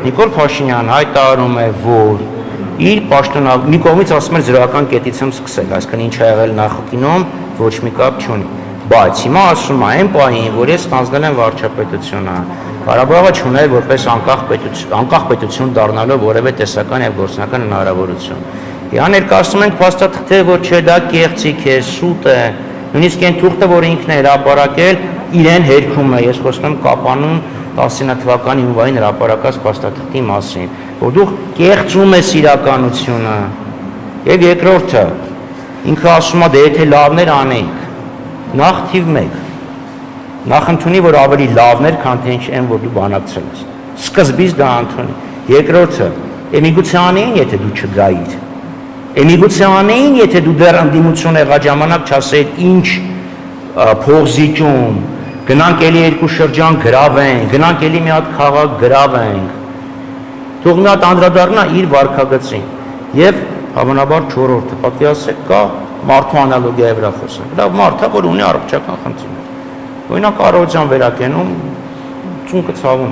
Նիկոլ Փաշինյանը հայտարարում է, որ իր պաշտոնավ մի կողմից ասում է զրոյական կետից եմ սկսել, այսինքն ինչ ա եղել նախկինում ոչ մի կապ չունի, բայց հիմա ասում է այն պահին, որ ես ստանձնել եմ վարչապետությունը, Ղարաբաղը չուներ որպես անկախ պետություն դառնալով որևէ տեսական եւ գործնական հնարավորություն։ Իհան ներկայացնում ենք փաստաթղթեր, որ չէ դա կեղծիք է, սուտ է, նույնիսկ այն թուղթը, որ ինքն է հրապարակել, իրեն հերքում է, ես խոսում եմ Կապանուն 19 թվականի հունվարին հրապարակած փաստաթղթի մասին, որ դու կեղծում ես իրականությունը։ Եվ երկրորդը, ինքը ասում է, դե եթե լավներ անենք, նախ թիվ 1 նախ ընդունի, որ ավելի լավներ, քան թե ինչ են, որ դու բանակցել ես։ Սկզբից դա ընդունի։ Երկրորդը, միգուցե անեին, եթե դու չգայիր։ Միգուցե անեին, եթե դու դեռ ընդդիմություն եղած ժամանակ չասեիր ինչ փողզիջում, գնանք էլի երկու շրջան գրավենք, գնանք էլի մի հատ քաղաք գրավենք։ Թող մի հատ անդրադառնա իր վարքագծին։ Եվ հավանաբար 4-րդը, պատկերացրեք, կա մարդու անալոգիայի վրա խոսենք։ Լավ մարդ է, որ ունի առողջական խնդիրներ։ Օրինակ առողջան վերակենում ծունկը ցավում։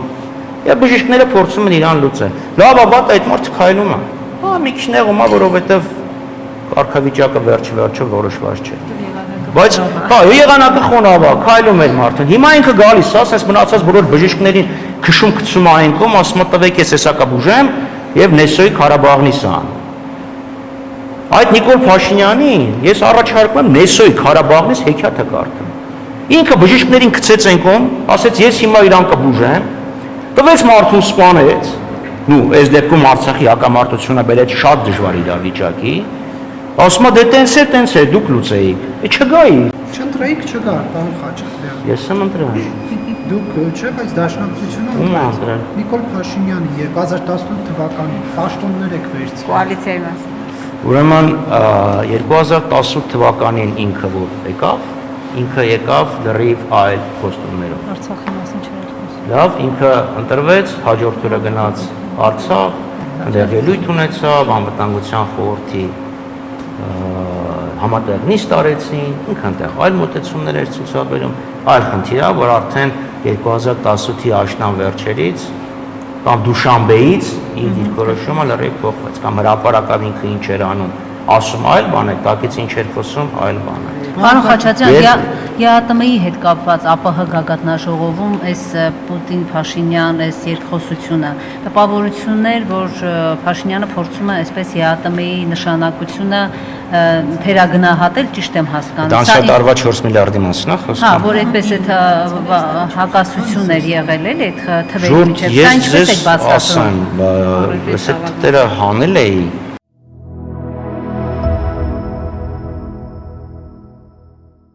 Եվ բժիշկները փորձում են իրան լուծել։ Լավ, ապա այդ մարդը քայլում է։ Հա, մի քիչ նեղում է, որովհետև կարգավիճակը վերջ-վերջը որոշված չէ։ Բայց հա, եղանակը խոնավ է, քայլում է մարդը։ Հիմա ինքը գալիս է, ասես մնացած բոլոր բժիշկներին քշում-քցում է այն կողմ, ասում է տվեք ես հեսա բուժեմ եւ Նեսոյի Ղարաբաղնի սան։ Այդ Նիկոլ Փաշինյանին ես առաջարկում եմ Նեսոյի Ղարաբաղնից հեքիաթը կարդալ։ Ինքը բժիշկներին գցեց այն կողմ, ասեց ես հիմա իրան կբուժեմ, տվեց մարդուն սպանեց, այս դեպքում Արցախի հակամարտությունը բերեց շատ դժվար իրավիճակի, ասում է դե տենց է, դուք լուծեիք, չգայի։ Չընտրեիք չգա, պարոն Խաչատրյան։ Ես եմ ընտրել։ Դուք չէ, բայց Դաշնակցությունը ընտրել։ Նիկոլ Փաշինյանը 2018 թվականին պաշտոններ եք վերցրել։ Կոալիցիայի մաս։ Ուրեմն 2018 թվականին ինքը որ եկավ, ինքը եկավ լրիվ այլ կոստումներով։ Արցախի մասին չէր խոսում։ Լավ, ինքը ընտրվեց, հաջորդ օրը գնաց Արցախ, այնտեղ ելույթ ունեցավ, անվտանգության խորհրդի համատեղ նիստ արեցին, ինքը այնտեղ այլ մոտեցումներ էր ցուցաբերում, այլ խնդիր է, որ արդեն 2018-ի աշնան վերջերից կամ Դուշանբեից իր դիրքորոշումը լրիվ փոխվեց, կամ հրապարակավ ինքը ինչ էր անում, ասում այլ բան է, տակից ինչ էր խոսում, այլ բան է։ Պարոն Խաչատրյան, ԵԱՏՄ-ի հետ կապված ԱՊՀ գագաթնաժողովում այս Պուտին-Փաշինյան այս երկխոսությունը տպավորություններ, որ Փաշինյանը փորձում է այսպես ԵԱՏՄ-ի նշանակությունը թերագնահատել, ճիշտ եմ հասկանում։ Դա անցյալ տարվա 4 միլիարդի մասին է խոսքը։ Հա, որ այդպես այդ հակասություն էր եղել էլի այդ թվերի միջև։ Դա ինչպես եք բացատրում։ Ես այդ տերը հանել էի